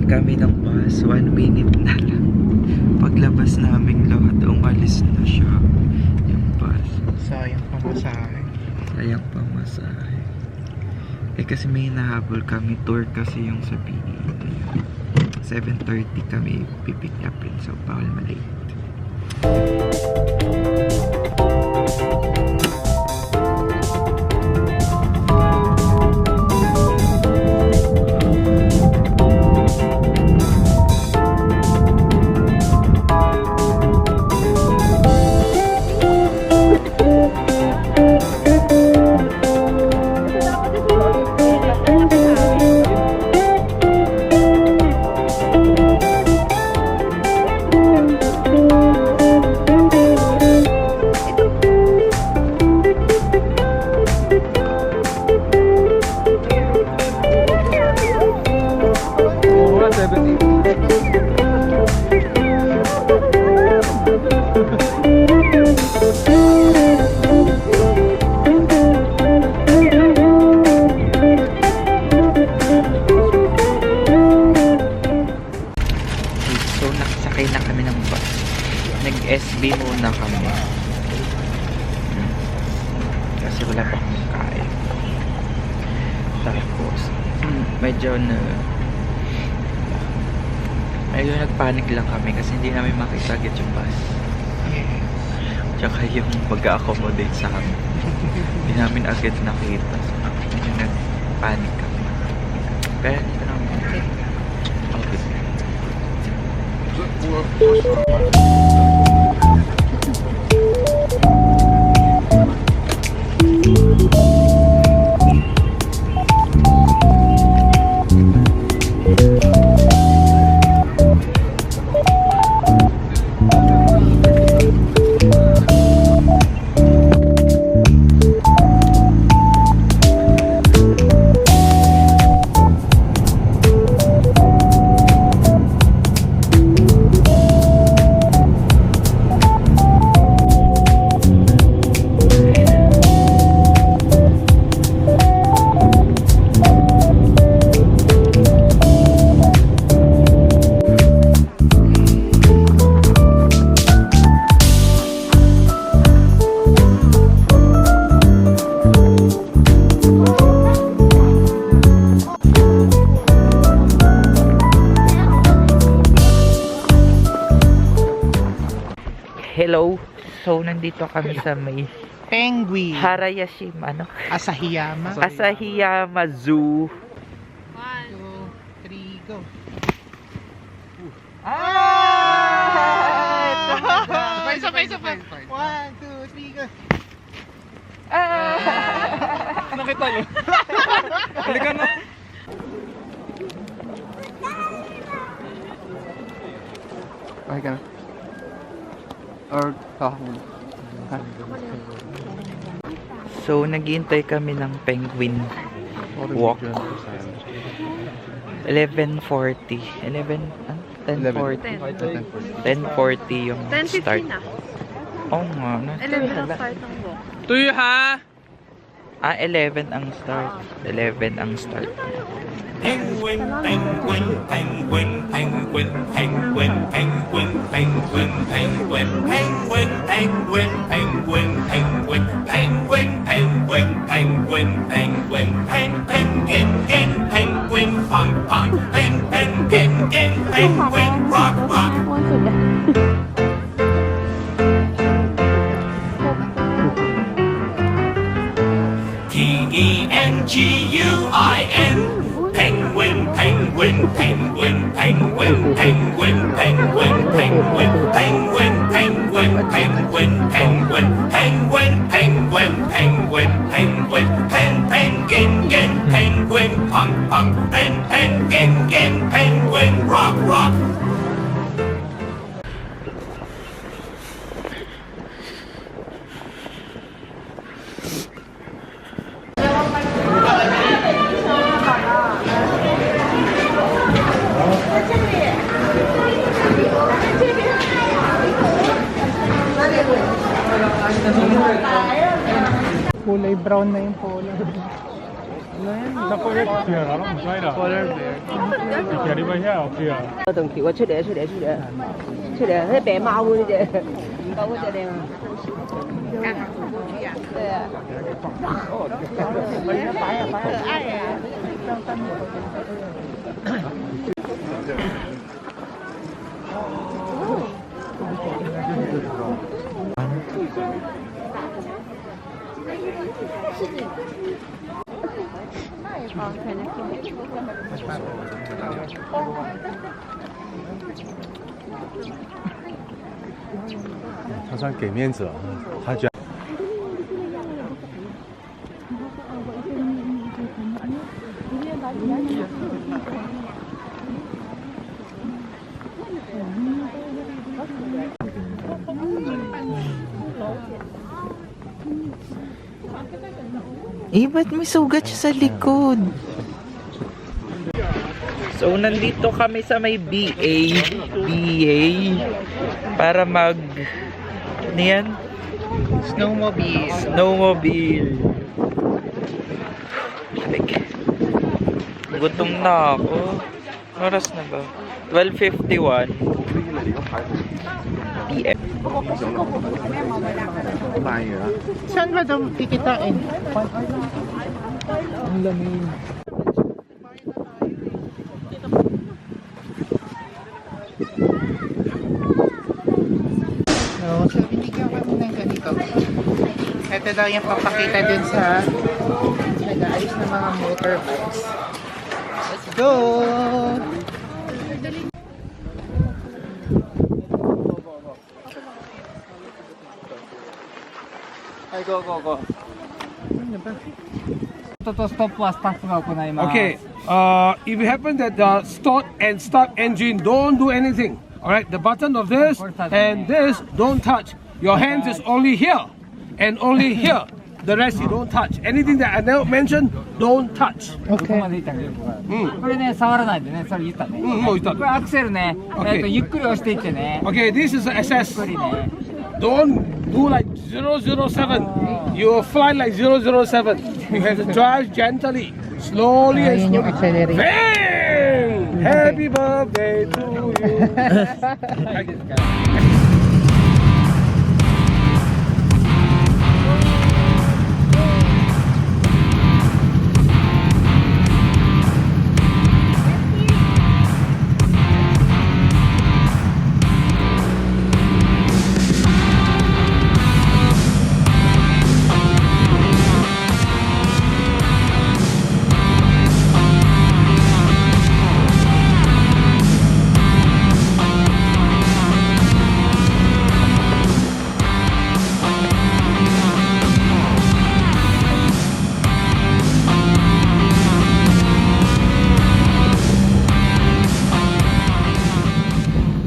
Kami ng bus, 1 minute na lang. Paglabas namin lahat, umalis na siya yung bus. Sayang pamasahe. Sayang pamasahe. Eh kasi may nahabol kami, tour kasi yung sa PE. 7:30 kami pipick upin, so bawal malate. So nakasakay na kami ng bus. Nag-SB muna kami. Kasi wala pa akong kain. Tapos medyo nagpanic lang kami kasi hindi namin makita agad yung bus. Tsaka yung mag-accommodate sa amin. Hindi namin agad nakita. So medyo nagpanic kami. Pero dito naman okay. Hello. So nandito kami sa may Penguin. Harayashima, ano? Asahiyama. Asahiyama Zoo. 1, 2, 3, go. Sabay. 1, 2, 3, go. Nakita nyo? Halika na. Okay ka na? Or kakakul? So naghihintay kami ng penguin walk. 11:40. 10:40. 10:40 yung start. 10:15 na. Oo nga. 11 ang start ng walk. Tuyo ha! 11 ang start. 11 ang start. Penguin, penguin, penguin, penguin, penguin, penguin, penguin, penguin, penguin, penguin, penguin, penguin, penguin, penguin, penguin, penguin, penguin, penguin, pong pong, penguin, penguin, rock rock. Penguin. Penguin, penguin, penguin, penguin, penguin, penguin, penguin, penguin, penguin, penguin, penguin, penguin, penguin, penguin, penguin, pen, penguin, gin, penguin, punk, punk, pen, penguin, gin, penguin, rock, rock. Kulay brown na yung polo. Polar bear. 登去，我出嚟，喺白馬嗰啲啫，狗嗰隻靚啊！對啊。可愛啊！他算给面子了，他居然。Eh, ba't may sugat siya sa likod? So, nandito kami sa may BA para mag... Ano yan? Snowmobile. Like, gutom na ako. Oras na ba? 12:51 PM. Saan ba daw kikitain? Ang lamig. So, binigyan kami ng ganito. Ito daw yung papakita dun sa nag-aayos ng mga motorbikes. Let's go! Ay, go. Ano ba? Okay, if it happens that start and start engine, don't do anything. All right, the button of this and this don't touch. Your hands is only here and only here. The rest you don't touch. Anything that I now mentioned, don't touch. これね、触らないでね、それ言ったね。もう言ったこれアクセルね、 Okay. ゆっくり押していってね。 Okay, this is the ゆっ SS. くりね。 Don't do like 007. You fly like 007. You have to drive gently, slowly and Ayun yung slowly. accelerate. Bang! Happy birthday to you.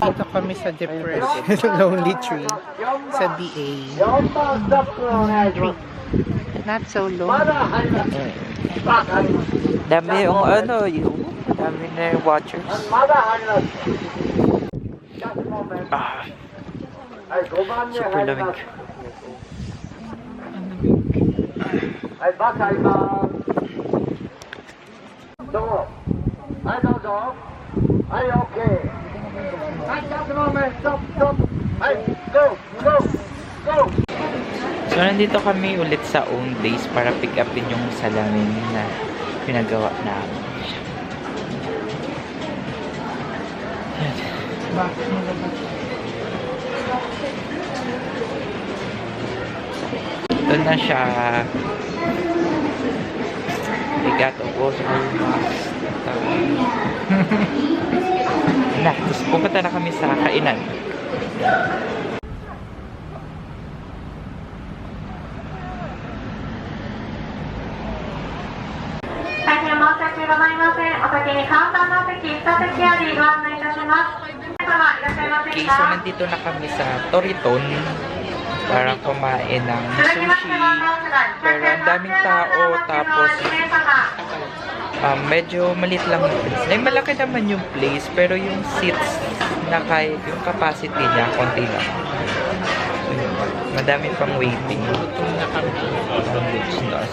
Dito kami sa depressed lonely tree sa BA. Not so lonely. Dami yung ano, yung dami na yung watchers. Ah, super lamig. So, nandito kami ulit sa own base para pick upin yung salamin na pinagawa namin. Yan. Ito na siya. Bigat o also na, tapos pupunta na kami sa kainan. Okay, so nandito na kami sa Toriton para kumain ng sushi. Pero ang daming tao, tapos medyo maliit lang yung place. Like, malaki naman yung place, pero yung seats na kahit yung capacity niya, konti lang. So, yun, madami pang waiting.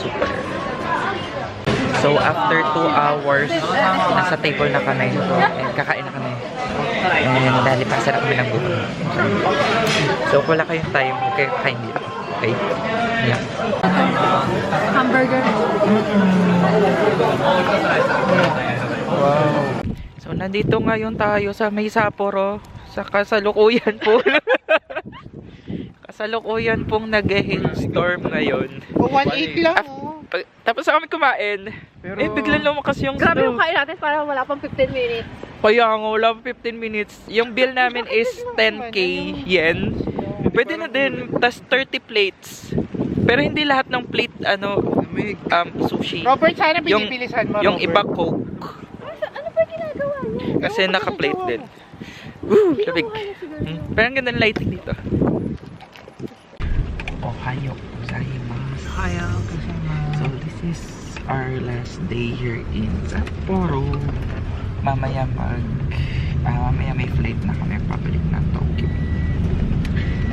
Super. So, after 2 hours, nasa table na kami. And kakain na kami. And dalipasan na kami ng gutom. So, kung wala kayong time, huwag kayo kakain dito. Okay? Yeah. Hamburger. Wow. So, nandito ngayon tayo sa may Sapporo. Sa kasalukuyan po. Kasalukuyan pong nag-hailstorm ngayon. 1.8 lang, oh. Tapos na kami kumain. Pero biglang lumakas yung Grabe snow. yung kain natin para wala pang 15 minutes. Kaya nga, wala pa 15 minutes. Yung bill namin is 10k yen. Pwede na din. Tas 30 plates. Pero hindi lahat ng plate, sushi. Robert, sana binibilisan mo, Yung Robert. iba coke. Ano ba ginagawa niya? Kasi naka-plate din. Woo! Labig. Pero ang ganda ng lighting dito. Ohayo gozaimasu. Kaya kasi So this is our last day here in Sapporo. Mamaya may flight na kami pabalik ng Tokyo.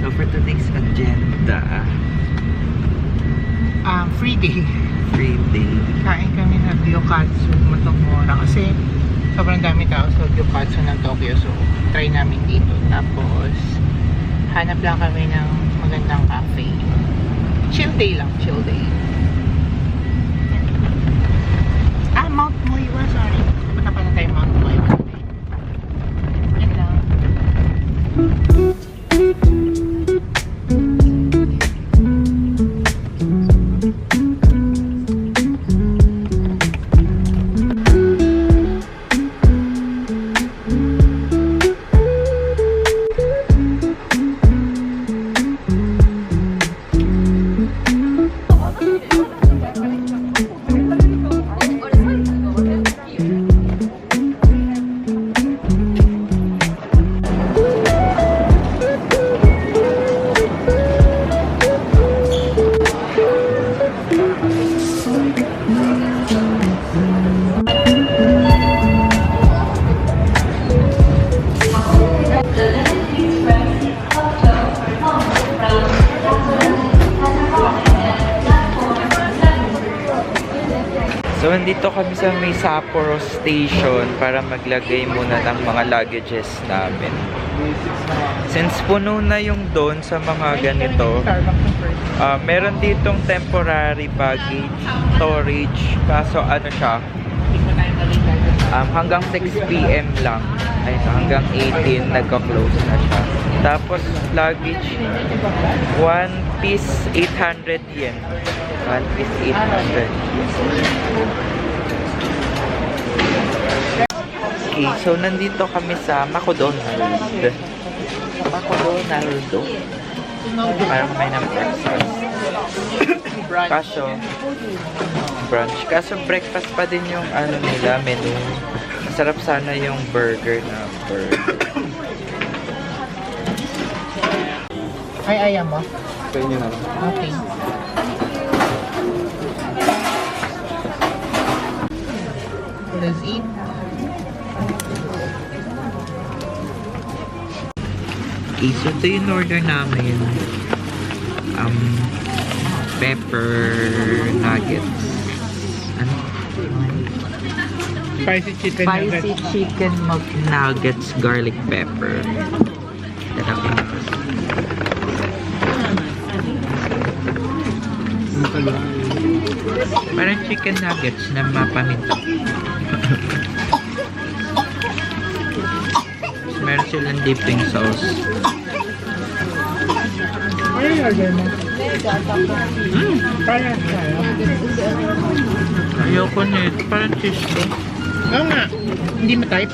So for today's agenda, free day. free day. Kain kami ng gyokatsu Motomura kasi sobrang dami tao sa gyokatsu ng Tokyo. So, try namin dito. Tapos, hanap lang kami ng magandang cafe. Chill day lang, chill day. Mount Muiwa, sorry. Punta pa na tayo Mount Muiwa. Yan lang. So, nandito kami sa may Sapporo Station para maglagay muna ng mga luggages namin. Since puno na yung doon sa mga ganito, meron ditong temporary baggage storage. Kaso ano siya, hanggang 6 PM lang. Ayun, hanggang 18 nagka-close na siya. Tapos luggage, 1 piece 800 yen. 1 piece 800 yen. Okay, so nandito kami sa McDonald's. Para kumain ng breakfast. Brunch. Kaso breakfast pa din yung ano nila, menu. Masarap sana yung burger na burger. Ay, ayaw mo? Sa inyo na lang. Okay. Let's eat. Okay, so ito yung order namin. Pepper nuggets. Ano? Spicy chicken nuggets. Spicy chicken nuggets, garlic pepper. Parang chicken nuggets na mapaminta. Meron silang dipping sauce. Ano yung order mo? Parang Ayoko nito. Parang cheese to. oo nga. Hindi ma-type.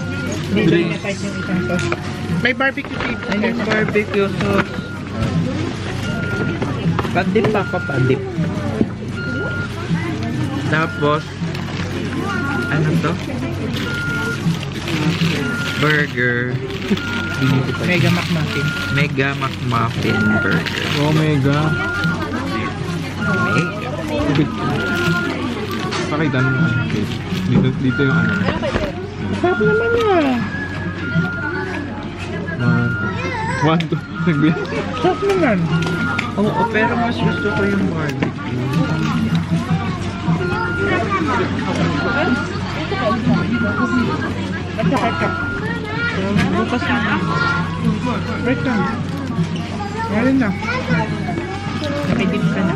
Hindi ma-type yung isang to. May barbecue chips. Ay, yung barbecue sauce. Pandip ako, pandip. Tapos, ano to? Burger. Mega McMuffin. Mega McMuffin burger. Omega. Pakita mo nga. Dito yung ano. Sarap naman yan. 1, 2. Nagbiyak. Sarap naman. Oo, pero mas gusto ko yung barbecue. At saka ketchup. Bukas na. Wait lang. Meron na. Nakidip ka na.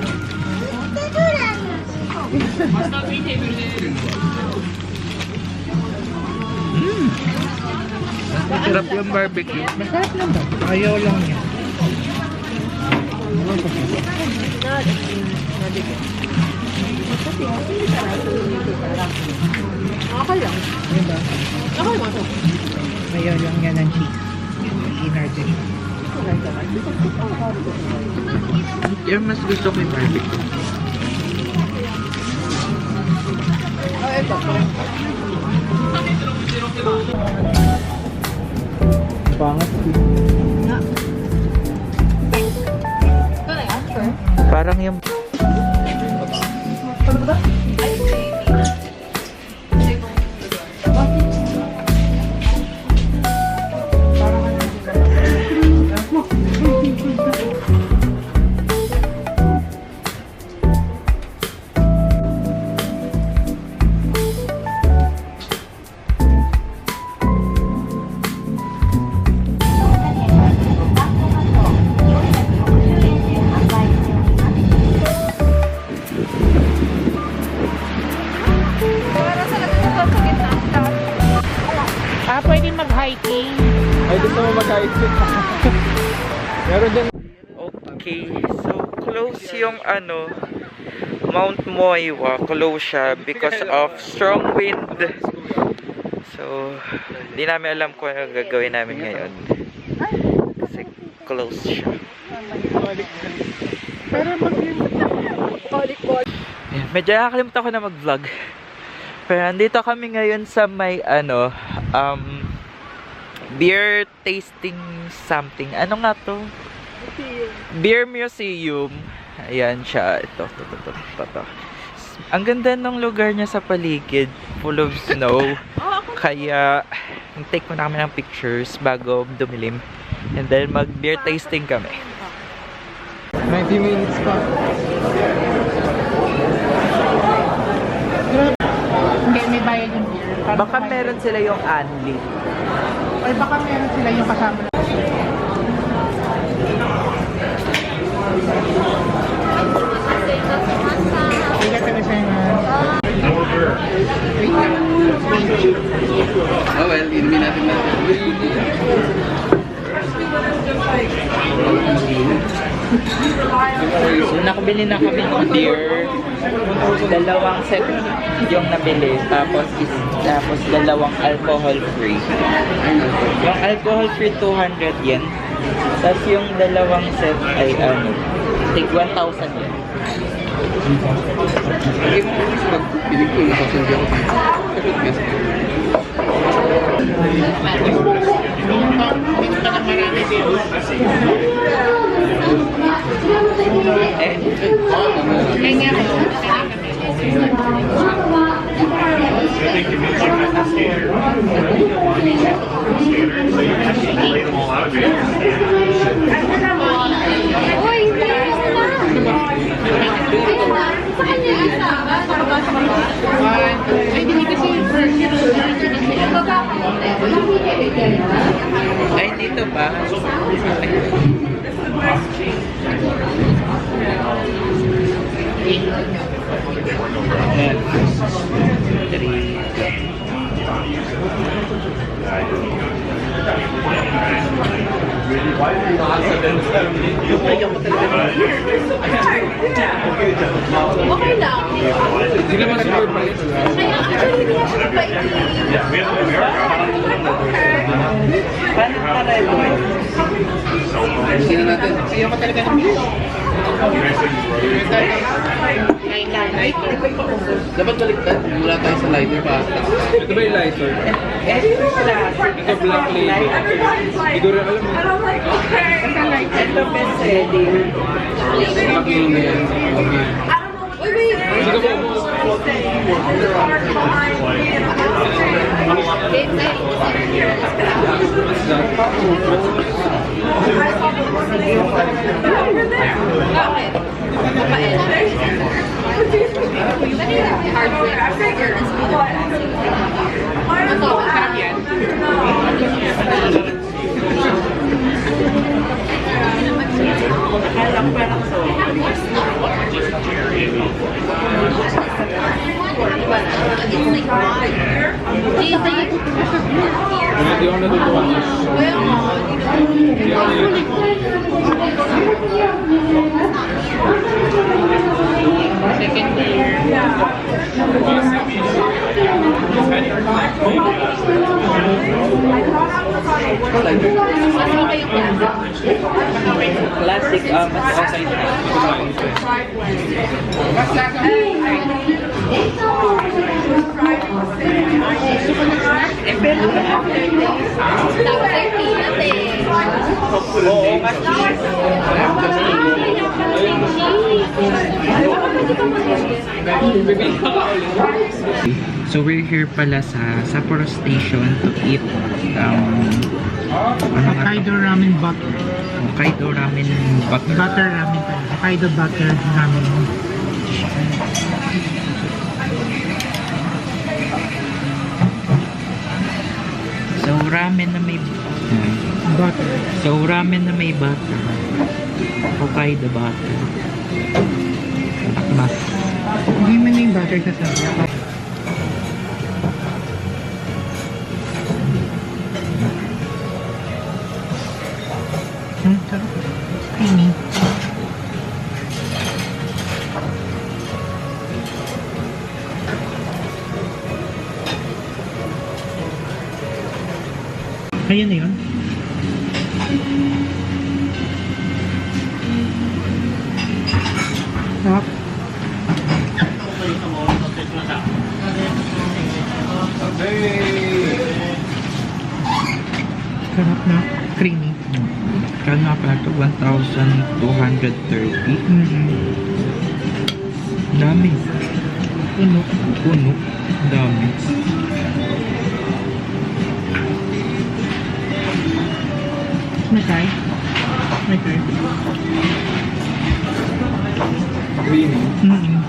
Masarap yung barbecue. Masarap naman. Ayaw lang niya. Okay lang. Diba? Okay mo to. Ayaw lang niya ng cheese. In-order. Yung mas gusto ko yung barbecue. Oh, ito. Pangat. Ito na yan, sure. Parang yung... Pwede mag-hiking. Ay, gusto mo mag-hiking? Meron din. Okay, so close yung ano, Mount Moiwa, close siya because of strong wind. So, di namin alam kung ano gagawin namin ngayon. Kasi close siya. Ayan, medyo nakakalimutan ko na mag-vlog. Pero andito kami ngayon sa may ano, beer tasting something. Ano nga to? Beer Museum. Ayan siya. Ito. Ang ganda ng lugar niya sa paligid. Full of snow. Kaya, take muna kami ng pictures bago dumilim. And then, mag-beer tasting kami. 90 minutes pa. Hindi, may bayad yung beer. Baka meron sila yung Anli. Or baka meron sila yung kasama. Oh well, inumin natin So, nakabili na kami ng beer. Dalawang set yung nabili. Tapos dalawang alcohol free. Yung alcohol free, 200 yen. Tapos yung dalawang set ay ano, tig 1,000 yen. Pinig ko, nakasundi ako. Uy, hindi Ay, hindi kasi yung first. Ay, dito ba? Ayan. 3. Okay lang. Hindi naman super palit. Kaya actually, hindi ako mabait. Tingnan natin. Ayaw ko talaga ng beer. Dapat baliktad. Wala tayo sa lighter pa. Ito ba yung lighter? Ito black label. Hindi ko rin alam eh. Ito best selling. Uy, wait. Sige mo. What's that? Hindi ako natutuwa. Hindi ako Second beer. Classic, mas okay na. Mas lasa ko. Pero Tapos ay peanut eh. Oo, mas So we're here pala sa Sapporo Station to eat Hokkaido ramen butter. Hokkaido ramen butter. Butter ramen pala. Hokkaido butter ramen. So ramen na may Butter. So ramen na may butter. Hokkaido butter. Takmas. Hindi man na yung butter kasama. Sarap. Creamy. Ayan na yun. Sarap. Sarap na. Creamy. Kano nga pala ito? 1,230. Dami. Puno. Puno. Dami. May try? May try? Creamy.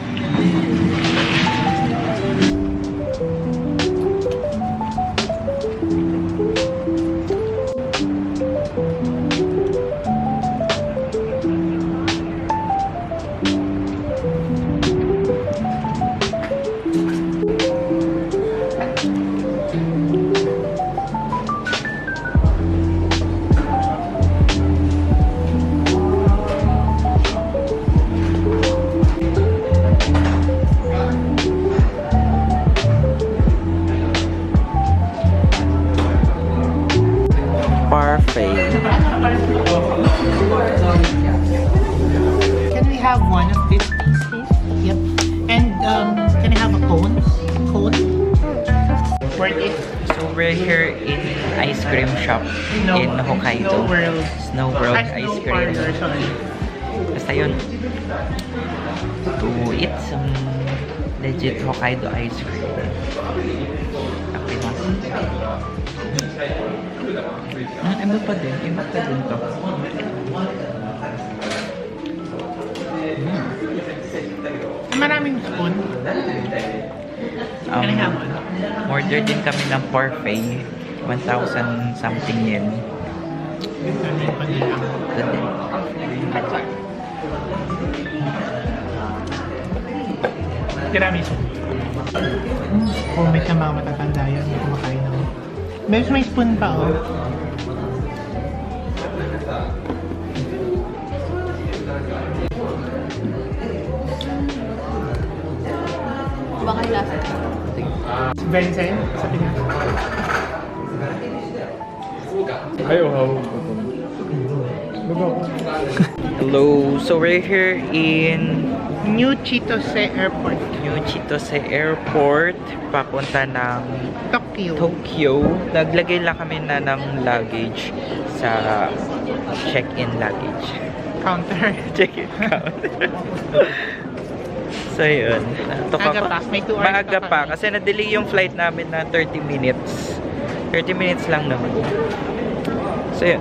Parfait. Can we have one of these, please? Yep. And can I have a cone? Cone? Worth it. So we're here in ice cream shop in Hokkaido. Snow World. Snow World Ah, ice Snow cream. Parlor, sorry. Basta yun. To eat some legit Hokkaido ice cream. Takimas. Iba pa din. Iba pa din to. Maraming spoon. Can I have one? Order din kami ng parfait. 1,000 something yen. Ito din. Tiramisu. Comment ng mga matatanda yan, hindi kumakain ng... May spoon pa, oh. Baka lasa. Vincent, sabi niya. Hello, so we're here in New Chitose Airport, New Chitose Airport, papunta ng Tokyo. Tokyo. Naglagay lang kami na ng luggage sa check-in luggage. Counter. Check-in counter. So yun. Aga pa, may 2 hours Maaga pa pa kami. kasi na-delay yung flight namin na 30 minutes. 30 minutes lang naman. So yun.